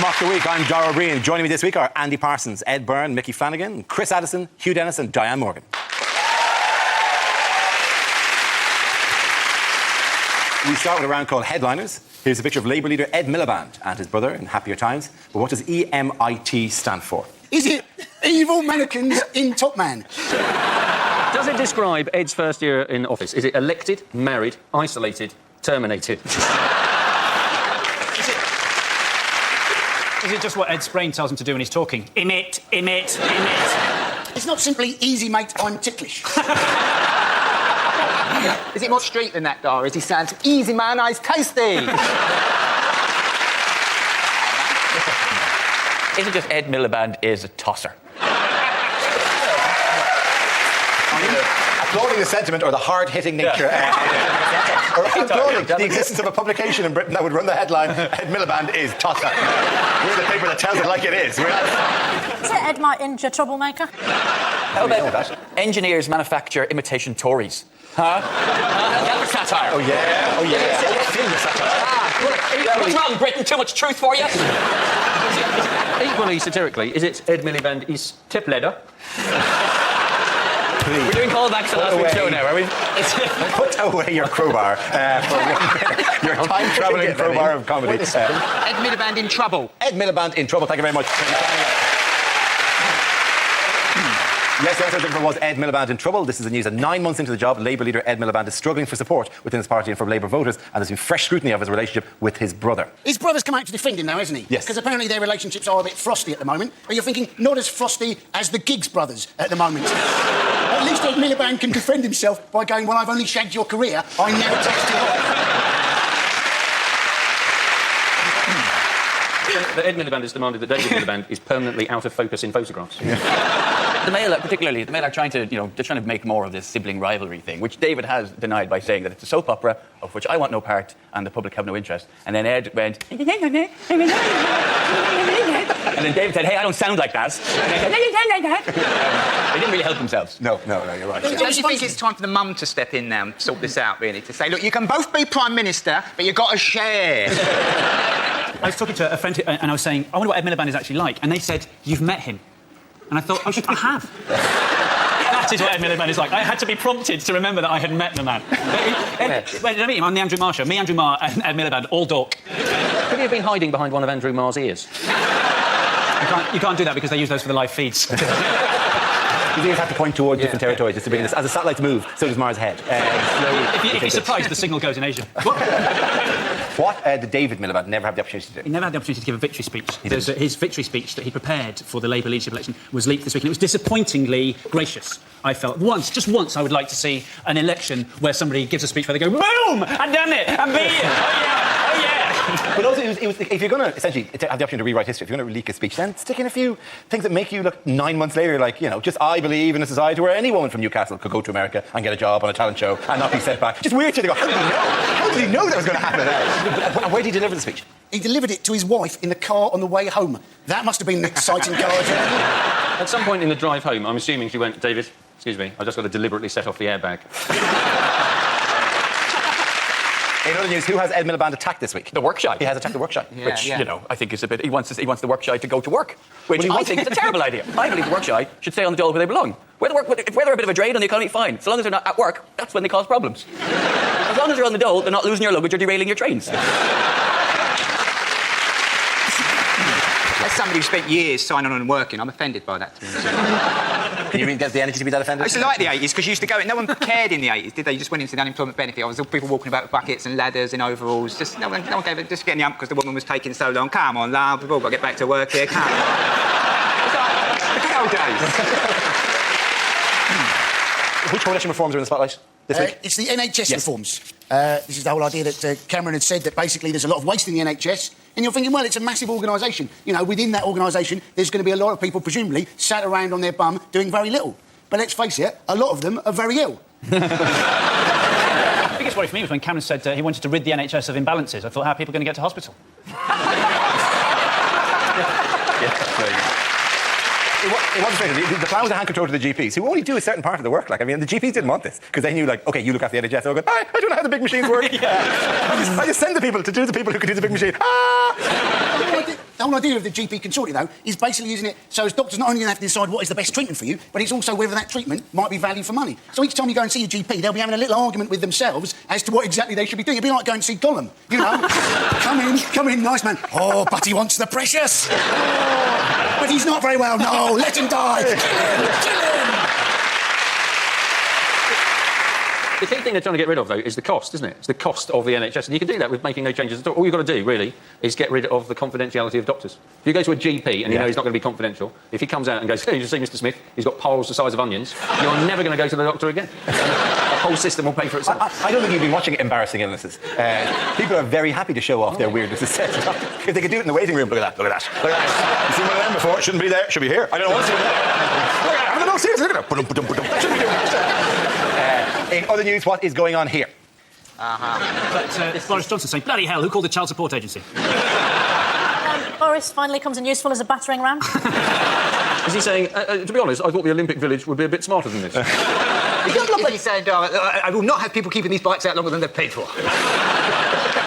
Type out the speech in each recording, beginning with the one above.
Mock the Week. I'm Dara O'Brien. Joining me this week are Andy Parsons, Ed Byrne, Mickey Flanagan, Chris Addison, Hugh Dennis and Diane Morgan. We start with a round called Headliners. Here's a picture of Labour leader Ed Miliband and his brother in happier times. But what does EMIT stand for? Is it Evil Mannequins in Top Man? Does it describe Ed's first year in office? Is it elected, married, isolated, terminated? Is it just what Ed's brain tells him to do when he's talking? Emit, emit, emit. It's not simply easy, mate, I'm ticklish. Is it more street than that, Dara? Is he sounds easy, man, ice tasty? Is it just Ed Miliband is a tosser? Applauding the sentiment or the hard-hitting nature. Or applauding the existence of a publication in Britain that would run the headline, Ed Miliband is tosser. We're the paper that tells it like it is. Is it Ed Martin, troublemaker? How about engineers manufacture imitation Tories? Huh? That's satire. Oh, yeah. Oh, yeah. What's wrong, Britain? Too much truth for you? Equally satirically, is it Ed Miliband is tip leather? We're doing callbacks to last week's show now, are we? Put away your crowbar for 1 minute. Your time-travelling crowbar of comedy. Ed Miliband in trouble. Ed Miliband in trouble. Thank you very much. Yes, the answer was Ed Miliband in trouble. This is the news that 9 months into the job, Labour leader Ed Miliband is struggling for support within his party and from Labour voters, and there's been fresh scrutiny of his relationship with his brother. His brother's come out to defend him now, hasn't he? Yes. Because apparently their relationships are a bit frosty at the moment. But you're thinking, not as frosty as the Giggs brothers at the moment. At least Ed Miliband can defend himself by going, well, I've only shagged your career, I never touched your life. Ed Miliband has demanded that David Miliband is permanently out of focus in photographs. The Mail, particularly, the Mail are trying to, they're trying to make more of this sibling rivalry thing, which David has denied by saying that it's a soap opera of which I want no part and the public have no interest. And then Ed went, and then David said, hey, I don't sound like that. They didn't really help themselves. No, you're right. Don't you think it's time for the mum to step in now and sort this out, really? To say, look, you can both be Prime Minister, but you've got to share. I was talking to a friend and I was saying, I wonder what Ed Miliband is actually like. And they said, you've met him. And I thought, I have. That is what Ed Miliband is like. I had to be prompted to remember that I had met the man. When did I meet him? I'm the Andrew Marr show. Me, Andrew Marr, and Ed Miliband, all dork. Could he have been hiding behind one of Andrew Marr's ears? You can't do that because they use those for the live feeds. His ears have to point towards different territories just to bring this. As the satellites move, so does Mars' head. If you're surprised, the signal goes in Asia. What did David Miliband never have the opportunity to do? He never had the opportunity to give a victory speech. His victory speech that he prepared for the Labour leadership election was leaked this week, and it was disappointingly gracious, I felt. Just once, I would like to see an election where somebody gives a speech where they go, boom! I've done it! I'm beaten! Oh, yeah! But also, it was, if you're going to essentially have the opportunity to rewrite history, if you're going to leak a speech, then stick in a few things that make you look 9 months later like, just I believe in a society where any woman from Newcastle could go to America and get a job on a talent show and not be sent back. Just weird to go, how did he know? How did he know that was going to happen? And where did he deliver the speech? He delivered it to his wife in the car on the way home. That must have been an exciting car journey. At some point in the drive home, I'm assuming she went, David, excuse me, I've just got to deliberately set off the airbag. In other news, who has Ed Miliband attacked this week? The workshop. He has attacked the workshop. Which, I think is a bit... He wants the workshop to go to work, which I think is a terrible idea. I believe the workshop should stay on the dole where they belong. If they're a bit of a drain on the economy, fine. So long as they're not at work, that's when they cause problems. As long as they're on the dole, they're not losing your luggage or derailing your trains. As somebody who spent years signing on and working, I'm offended by that. Can you get the energy to be that offended? I used to like the 80s because you used to go... No one cared in the 80s, did they? You just went into the unemployment benefit. I was all people walking about with buckets and ladders and overalls. Just no one gave it. Just getting the ump because the woman was taking so long. Come on, love, we've all got to get back to work here. Come on. It's like the good old days. Which coalition reforms are in the spotlight this week? It's the NHS reforms. This is the whole idea that Cameron had said that basically there's a lot of waste in the NHS. And you're thinking, well, it's a massive organisation. Within that organisation, there's going to be a lot of people, presumably, sat around on their bum doing very little. But let's face it, a lot of them are very ill. The biggest worry for me was when Cameron said he wanted to rid the NHS of imbalances. I thought, how are people going to get to hospital? It wasn't straight. The plan was to hand control to the GPs, who only do a certain part of the work. the GPs didn't want this, because they knew, OK, you look after the NHS. They were going, I don't know how the big machines work. I just send the people to do the people who can do the big machine. The whole idea of the GP consortium, though, is basically using it so as doctors not only going to have to decide what is the best treatment for you, but it's also whether that treatment might be value for money. So each time you go and see your GP, they'll be having a little argument with themselves as to what exactly they should be doing. It'd be like going to see Gollum, you know? Come in, nice man. Oh, but he wants the precious. Oh, but he's not very well. No, let him die. Kill him. The key thing they're trying to get rid of, though, is the cost, isn't it? It's the cost of the NHS. And you can do that with making no changes at all. All you've got to do, really, is get rid of the confidentiality of doctors. If you go to a GP and you know he's not going to be confidential, if he comes out and goes, hey, you see Mr Smith, he's got piles the size of onions, you're never going to go to the doctor again. The whole system will pay for itself. I don't think you've been watching Embarrassing Illnesses. People are very happy to show off their weirdnesses. If they could do it in the waiting room, look at that, look at that, look at that. You seen one of them before? Shouldn't be there, should be here. I don't know what's doing that. Look at that, no, seriously, look at that. Shouldn't be doing that. In other news, what is going on here? But Boris Johnson saying, bloody hell, who called the Child Support Agency? Boris finally comes in useful as a battering ram. Is he saying, to be honest, I thought the Olympic Village would be a bit smarter than this? It does look like he's saying, I will not have people keeping these bikes out longer than they're paid for.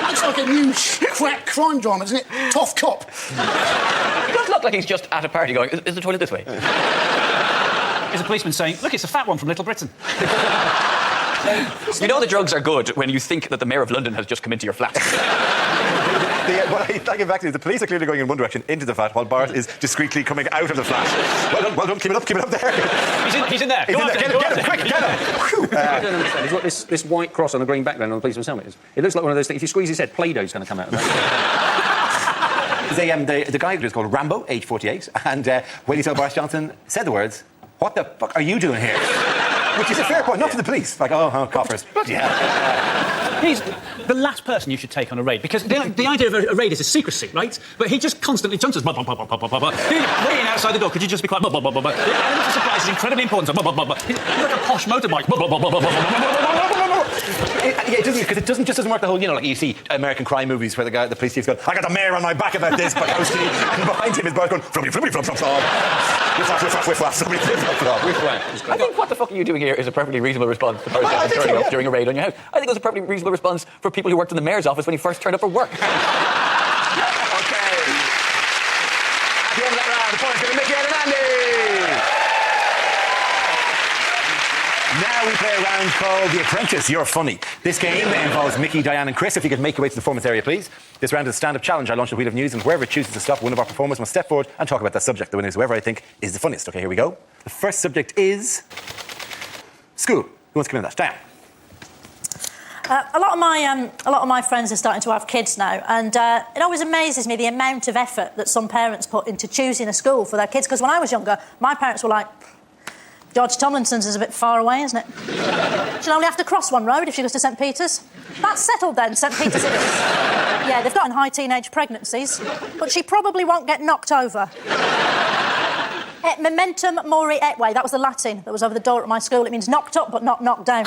Looks like a new crack crime drama, doesn't it? Tough Cop. It does look like he's just at a party going, is the toilet this way? There's a policeman saying, look, it's a fat one from Little Britain. You know the drugs are good when you think that the Mayor of London has just come into your flat. What I take it back to is the police are clearly going in one direction, into the flat, while Boris is discreetly coming out of the flat. Well done, keep it up there. He's in there. He's in there. Get him, quick, get him. I don't understand. He's got this white cross on a green background on the policeman's helmet. It looks like one of those things. If you squeeze his head, Play-Doh's going to come out of that. The guy is called Rambo, age 48, and when he saw Boris Johnson, said the words, what the fuck are you doing here? Which is a fair point, not to the police. Like, oh, coppers. Bloody hell. He's the last person you should take on a raid, because the idea of a raid is a secrecy, right? But he just constantly jumps us. Waiting outside the door, could you just be quiet? The element of surprise is incredibly important. He's like a posh motorbike. It doesn't, because it doesn't work the whole, you know, like you see American crime movies where the police chief's going, I got the mayor on my back about this, Bukowski, and behind him is Boris going, flippy, flop, flop, whiff, somebody I think what the fuck are you doing here is a perfectly reasonable response to Boris Johnson turning up during a raid on your house. I think it was a perfectly reasonable response for people who worked in the mayor's office when he first turned up for work. Okay. At the end of that round, the points go to Mickey and Andy. Now we play a round called The Apprentice, You're Funny. This game involves Mickey, Diane and Chris. If you could make your way to the performance area, please. This round is a stand-up challenge. I launch the wheel of news, and wherever it chooses to stop, one of our performers must step forward and talk about that subject. The winner is whoever I think is the funniest. OK, here we go. The first subject is school. Who wants to come in that? Diane. A lot of my friends are starting to have kids now, and it always amazes me the amount of effort that some parents put into choosing a school for their kids. Because when I was younger, my parents were like, George Tomlinson's is a bit far away, isn't it? She'll only have to cross one road if she goes to St Peter's. That's settled then, St Peter's it is. Yeah, they've gotten high teenage pregnancies, but she probably won't get knocked over. Et momentum mori etwe, that was the Latin that was over the door at my school. It means knocked up but not knocked down.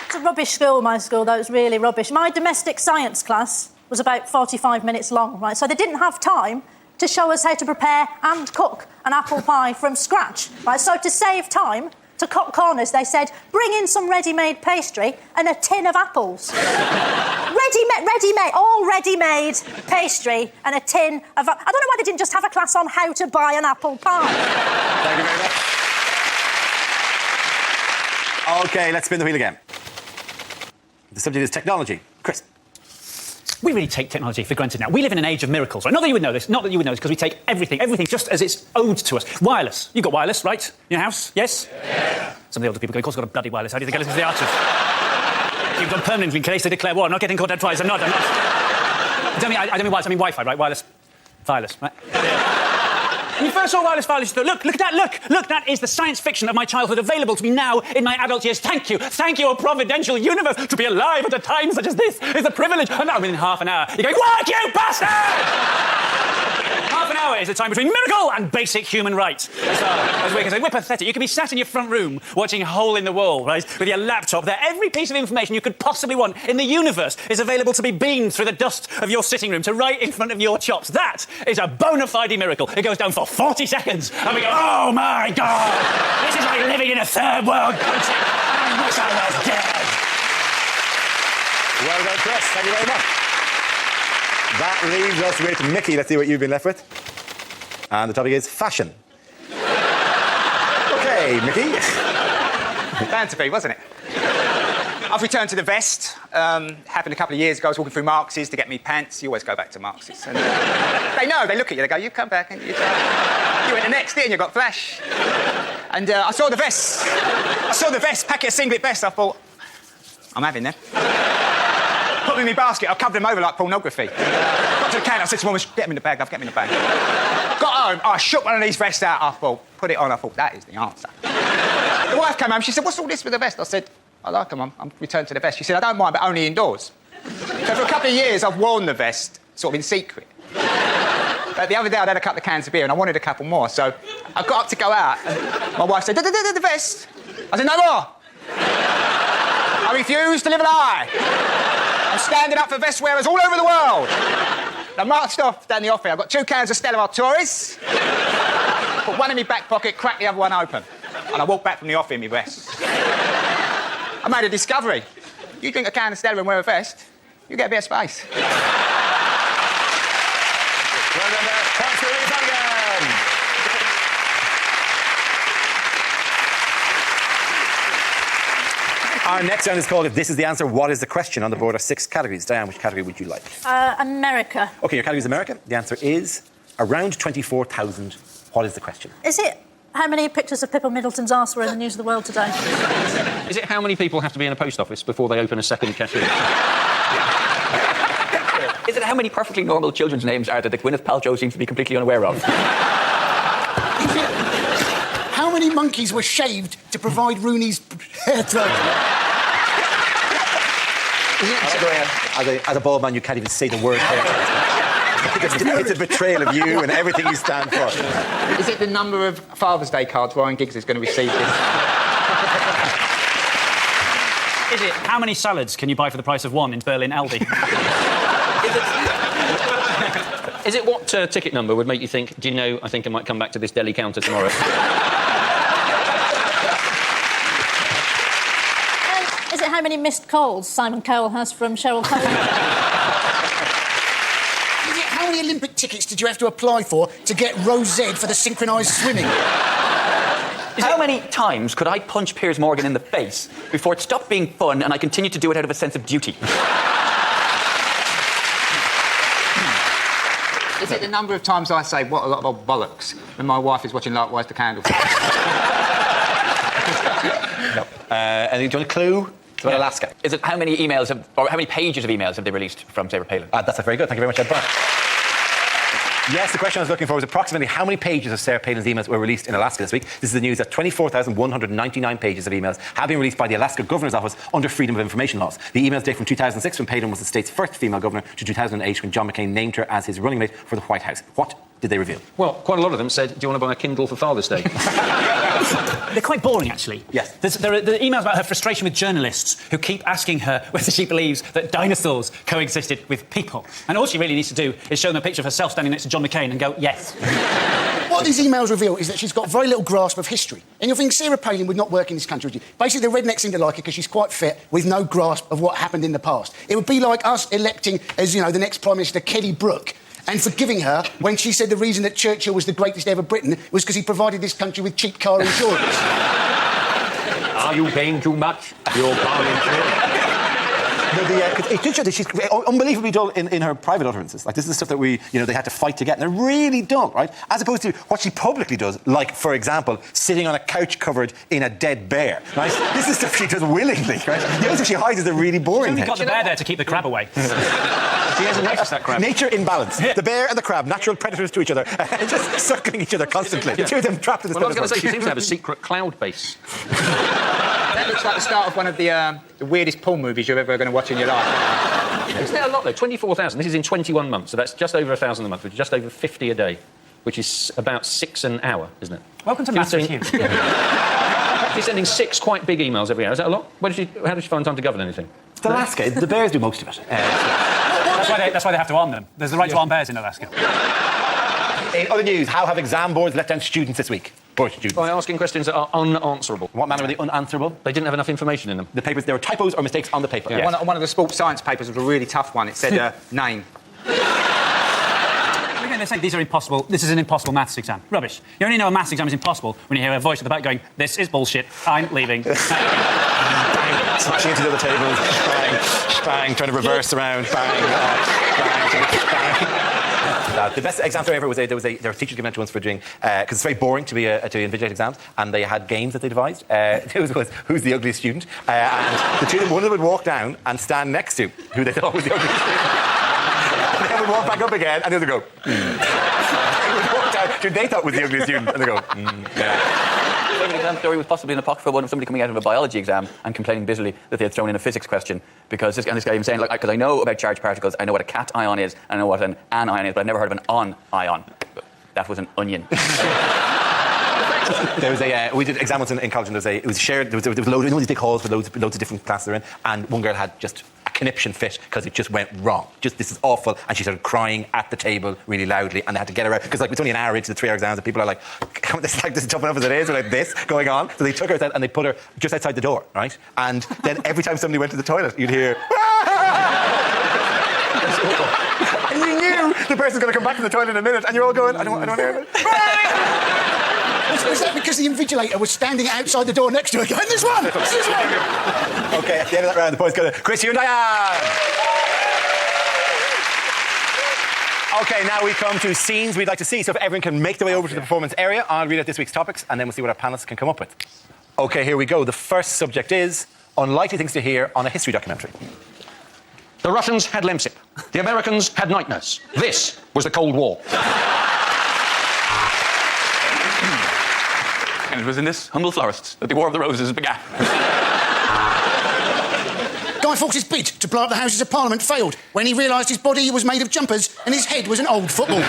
It's a rubbish school, my school, though. It's really rubbish. My domestic science class was about 45 minutes long, right? So they didn't have time to show us how to prepare and cook an apple pie from scratch, right? So to save time, to cut corners, they said, bring in some ready-made pastry and a tin of apples. ready-made pastry and a tin of... I don't know why they didn't just have a class on how to buy an apple pie. Thank you very much. OK, let's spin the wheel again. The subject is technology. Chris. We really take technology for granted now. We live in an age of miracles, right? Not that you would know this, because we take everything just as it's owed to us. Wireless. You've got wireless, right? In your house? Yes? Yeah. Some of the older people go, of course, I've got a bloody wireless. How do you think I listen to the archers? You've done permanently in case they declare war. I'm not getting caught dead twice. I'm not. I don't mean wireless, I mean Wi-Fi, right? Wireless. Right? When you first saw wireless wireless, you thought, look at that, look, that is the science fiction of my childhood available to me now in my adult years. Thank you, a providential universe. To be alive at a time such as this is a privilege. And now within half an hour, you're going, work, you bastard! Half an hour is the time between miracle and basic human rights. So, as we can say, we're pathetic. You can be sat in your front room watching Hole in the Wall, right, with your laptop there. Every piece of information you could possibly want in the universe is available to be beamed through the dust of your sitting room to right in front of your chops. That is a bona fide miracle. It goes down for 40 seconds, and we go, oh my God, this is like living in a third world country. I wish I was dead. Well done, Chris. Thank you very much. That leaves us with Mickey. Let's see what you've been left with. And the topic is fashion. OK, Mickey. Bound to be, wasn't it? I've returned to the vest. Happened a couple of years ago. I was walking through Marx's to get me pants. You always go back to Marx's. And they know. They look at you. They go, "You come back." And you went the next day and you got flash. And I saw the vest. Packet of singlet vest. I thought, I'm having them. Put them in my basket. I covered them over like pornography. Got to the counter. I said to Mum, "Get them in the bag, love. Get them in the bag." Got home. I shook one of these vests out. I thought, put it on. I thought, that is the answer. The wife came home. She said, "What's all this with the vest?" I said, "I like them. I'm returned to the vest." She said, "I don't mind, but only indoors." So for a couple of years, I've worn the vest, sort of in secret. But the other day, I'd had a couple of cans of beer and I wanted a couple more, so I got up to go out and my wife said, "The vest." I said, "No more. I refuse to live a lie. I'm standing up for vest wearers all over the world." And I marched off down the offing. I got 2 cans of Stella Artois, put one in my back pocket, cracked the other one open, and I walked back from the offing in my vest. I made a discovery. You drink a can of Stella and wear a vest, you get a bit of space. Well done there. Thanks for again. Our next round is called If This Is the Answer, What is the Question? On the board are 6 categories. Diane, which category would you like? America. OK, your category is America. The answer is around 24,000. What is the question? Is it how many pictures of Pippa Middleton's arse were in the news of the world today? Is it how many people have to be in a post office before they open a second cashier? Is it how many perfectly normal children's names are there that Gwyneth Paltrow seems to be completely unaware of? How many monkeys were shaved to provide Rooney's hair tie? As a bald man, you can't even say the word it's a betrayal of you and everything you stand for. Is it the number of Father's Day cards Ryan Giggs is going to receive this? Is it how many salads can you buy for the price of one in Berlin Aldi? Is it what ticket number would make you think, do you know, I think I might come back to this deli counter tomorrow? Is it how many missed calls Simon Cowell has from Cheryl Cole? Is it how many Olympic tickets did you have to apply for to get row Z for the synchronised swimming? How many times could I punch Piers Morgan in the face before it stopped being fun and I continued to do it out of a sense of duty? Is it the number of times I say, "What a lot of bollocks," when my wife is watching Likewise the Candle? No. Anything, do you want a clue? It's about Alaska. Is it how many emails or how many pages of emails have they released from Sarah Palin? That's very good. Thank you very much, Ed Brown. Yes, the question I was looking for was approximately how many pages of Sarah Palin's emails were released in Alaska this week. This is the news that 24,199 pages of emails have been released by the Alaska Governor's Office under Freedom of Information laws. The emails date from 2006 when Palin was the state's first female governor to 2008 when John McCain named her as his running mate for the White House. What did they reveal? Well, quite a lot of them said, "Do you want to buy a Kindle for Father's Day?" They're quite boring, actually. Yes. There are emails about her frustration with journalists who keep asking her whether she believes that dinosaurs coexisted with people. And all she really needs to do is show them a picture of herself standing next to John McCain and go, yes. What these emails reveal is that she's got very little grasp of history. And you'll think Sarah Palin would not work in this country, would you? Basically, the rednecks seem to like her because she's quite fit with no grasp of what happened in the past. It would be like us electing, as you know, the next Prime Minister, Kelly Brook, and forgiving her when she said the reason that Churchill was the greatest ever Briton was because he provided this country with cheap car insurance. Are you paying too much for your car insurance? It did show that she's unbelievably dull in her private utterances. Like, this is the stuff that they had to fight to get. And they're really dull, right? As opposed to what she publicly does, like, for example, sitting on a couch covered in a dead bear, right? This is stuff she does willingly, right? The other stuff she hides is the really boring She's only thing. got the bear there to keep the crab away. She hasn't noticed that crab. Nature in balance. The bear and the crab, natural predators to each other, just circling each other constantly. The two of them trapped in this. Well, I was going to say, she seems to have a secret cloud base. That looks like the start of one of the weirdest porn movies you're ever going to watch in your life. Isn't that a lot, though? 24,000. This is in 21 months, so that's just over 1,000 a month, which is just over 50 a day, which is about 6 an hour, isn't it? Welcome to Maths with Hugh. She's sending 6 quite big emails every hour. Is that a lot? How does she find time to govern anything? It's Alaska. The bears do most of it. That's why they have to arm them. There's the right to arm bears in Alaska. In other news, how have exam boards let down students this week? push students. By asking questions that are unanswerable. In what manner are they unanswerable? They didn't have enough information in them. The papers, there were typos or mistakes on the paper. Yeah. One of the sports science papers was a really tough one. It said name. Again, they're saying these are impossible. This is an impossible maths exam. Rubbish. You only know a maths exam is impossible when you hear a voice at the back going, "This is bullshit. I'm leaving." Smashing into the other tables, bang, bang, trying to reverse around, bang, bang. The best exam story ever was there were teachers giving out to us for doing because it's very boring to invigilate exams, and they had games that they devised. It was who's the ugliest student, and the two of them, one of them would walk down and stand next to who they thought was the ugliest student. And they would walk back up again, and the other would go. They would walk down who they thought was the ugliest student, and they go. Yeah. My favourite exam story was possibly an apocryphal one of somebody coming out of a biology exam and complaining bitterly that they had thrown in a physics question because this guy was saying, because I know about charged particles, I know what a cation is, I know what an anion is, but I've never heard of an ion. That was an onion. There was we did exams in college, and it was shared. There was loads, these big halls with loads of different classes they're in, and one girl had just a conniption fit because it just went wrong. This is awful, and she started crying at the table really loudly, and they had to get her out because it's only an hour into the 3-hour exams, and people are like, this is tough enough as it is, with like this going on. So they took her out and they put her just outside the door, right? And then every time somebody went to the toilet, you'd hear. And you knew the person's going to come back to the toilet in a minute, and you're all going, I don't want to hear it. Was that because the invigilator was standing outside the door next to her going, this one! Okay, at the end of that round, the points go to Chris, you and Diane! Okay, now we come to scenes we'd like to see. So if everyone can make their way over to the performance area, I'll read out this week's topics, and then we'll see what our panellists can come up with. Okay, here we go. The first subject is unlikely things to hear on a history documentary. The Russians had Lemsip. The Americans had night nurse. This was the Cold War. And it was in this humble forest that the War of the Roses began. Guy Fawkes' bid to blow up the Houses of Parliament failed when he realised his body was made of jumpers and his head was an old football.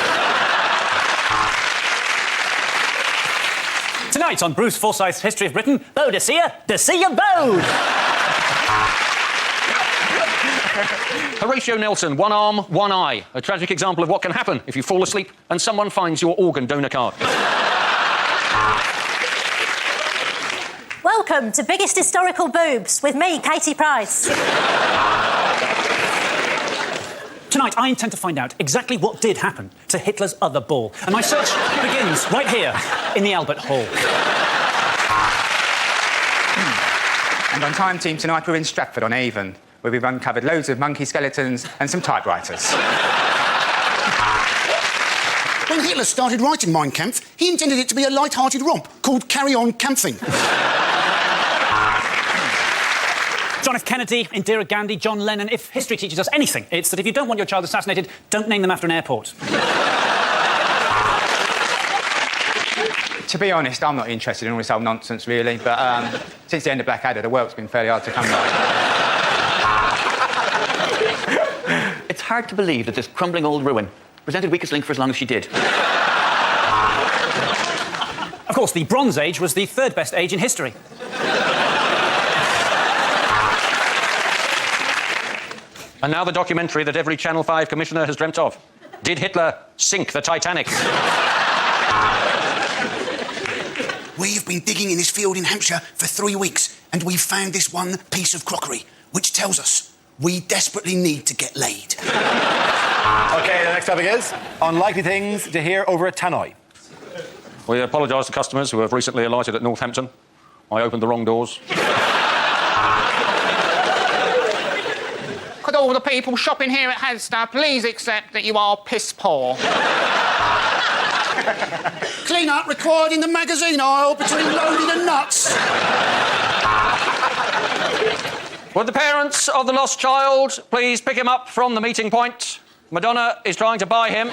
Tonight on Bruce Forsyth's History of Britain, Boadicea, Bode. Horatio Nelson, one arm, one eye. A tragic example of what can happen if you fall asleep and someone finds your organ donor card. Welcome to Biggest Historical Boobs with me, Katie Price. Tonight, I intend to find out exactly what did happen to Hitler's other ball. And my search begins right here in the Albert Hall. And on Time Team tonight, we're in Stratford on Avon, where we've uncovered loads of monkey skeletons and some typewriters. When Hitler started writing Mein Kampf, he intended it to be a light-hearted romp called Carry On Camping. John F. Kennedy, Indira Gandhi, John Lennon. If history teaches us anything, it's that if you don't want your child assassinated, don't name them after an airport. To be honest, I'm not interested in all this old nonsense, really, but since the end of Blackadder, the work's been fairly hard to come by. It's hard to believe that this crumbling old ruin presented weakest link for as long as she did. Of course, the Bronze Age was the third best age in history. And now the documentary that every Channel 5 commissioner has dreamt of. Did Hitler sink the Titanic? We've been digging in this field in Hampshire for 3 weeks, and we've found this one piece of crockery, which tells us we desperately need to get laid. Okay, the next topic is unlikely things to hear over a tannoy. We apologise to customers who have recently alighted at Northampton. I opened the wrong doors. Could all the people shopping here at Asda please accept that you are piss poor? Clean up required in the magazine aisle between loaded and nuts. Would the parents of the lost child please pick him up from the meeting point? Madonna is trying to buy him.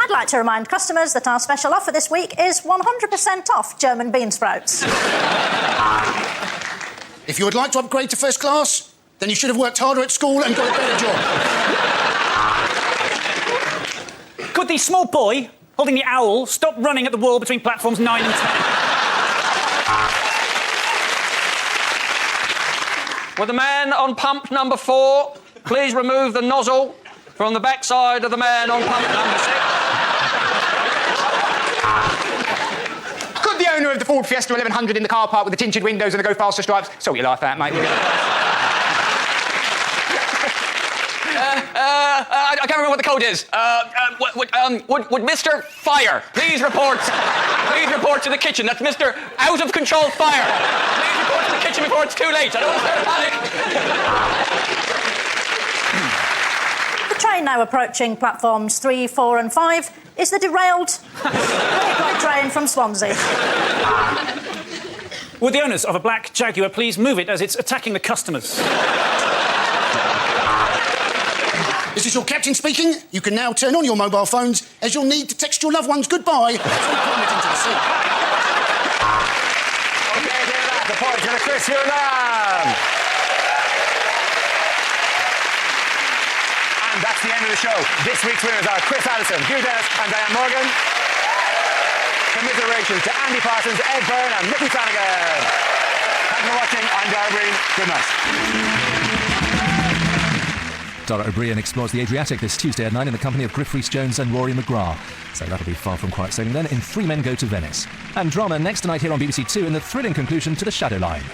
I'd like to remind customers that our special offer this week is 100% off German bean sprouts. If you would like to upgrade to first class, then you should have worked harder at school and got a better job. Could the small boy holding the owl stop running at the wall between platforms 9 and 10? Would the man on pump number 4 please remove the nozzle from the backside of the man on pump number 6? Could the owner of the Ford Fiesta 1100 in the car park with the tinted windows and the go faster stripes sort your life out, mate? I can't remember what the code is. Would Mr. Fire please report to the kitchen? That's Mr. Out of Control Fire. Please report to the kitchen before it's too late. I don't want to start a panic. The train now approaching platforms 3, 4 and 5 is the derailed train from Swansea. Would the owners of a black Jaguar please move it as it's attacking the customers? This is your captain speaking. You can now turn on your mobile phones as you'll need to text your loved ones goodbye as we plummet into the sea. Okay, give that. The point to Chris Hurlan. And that's the end of the show. This week's winners are Chris Addison, Hugh Dennis and Diane Morgan. Commiserations to Andy Parsons, Ed Byrne and Mickey Flanagan. Thanks for watching. I'm Dara Breen. Good night. Dara O'Brien explores the Adriatic this Tuesday at 9 in the company of Griff Rhys-Jones and Rory McGrath. So that'll be far from quiet sailing then in 3 Men Go to Venice. And drama next tonight here on BBC Two in the thrilling conclusion to The Shadow Line.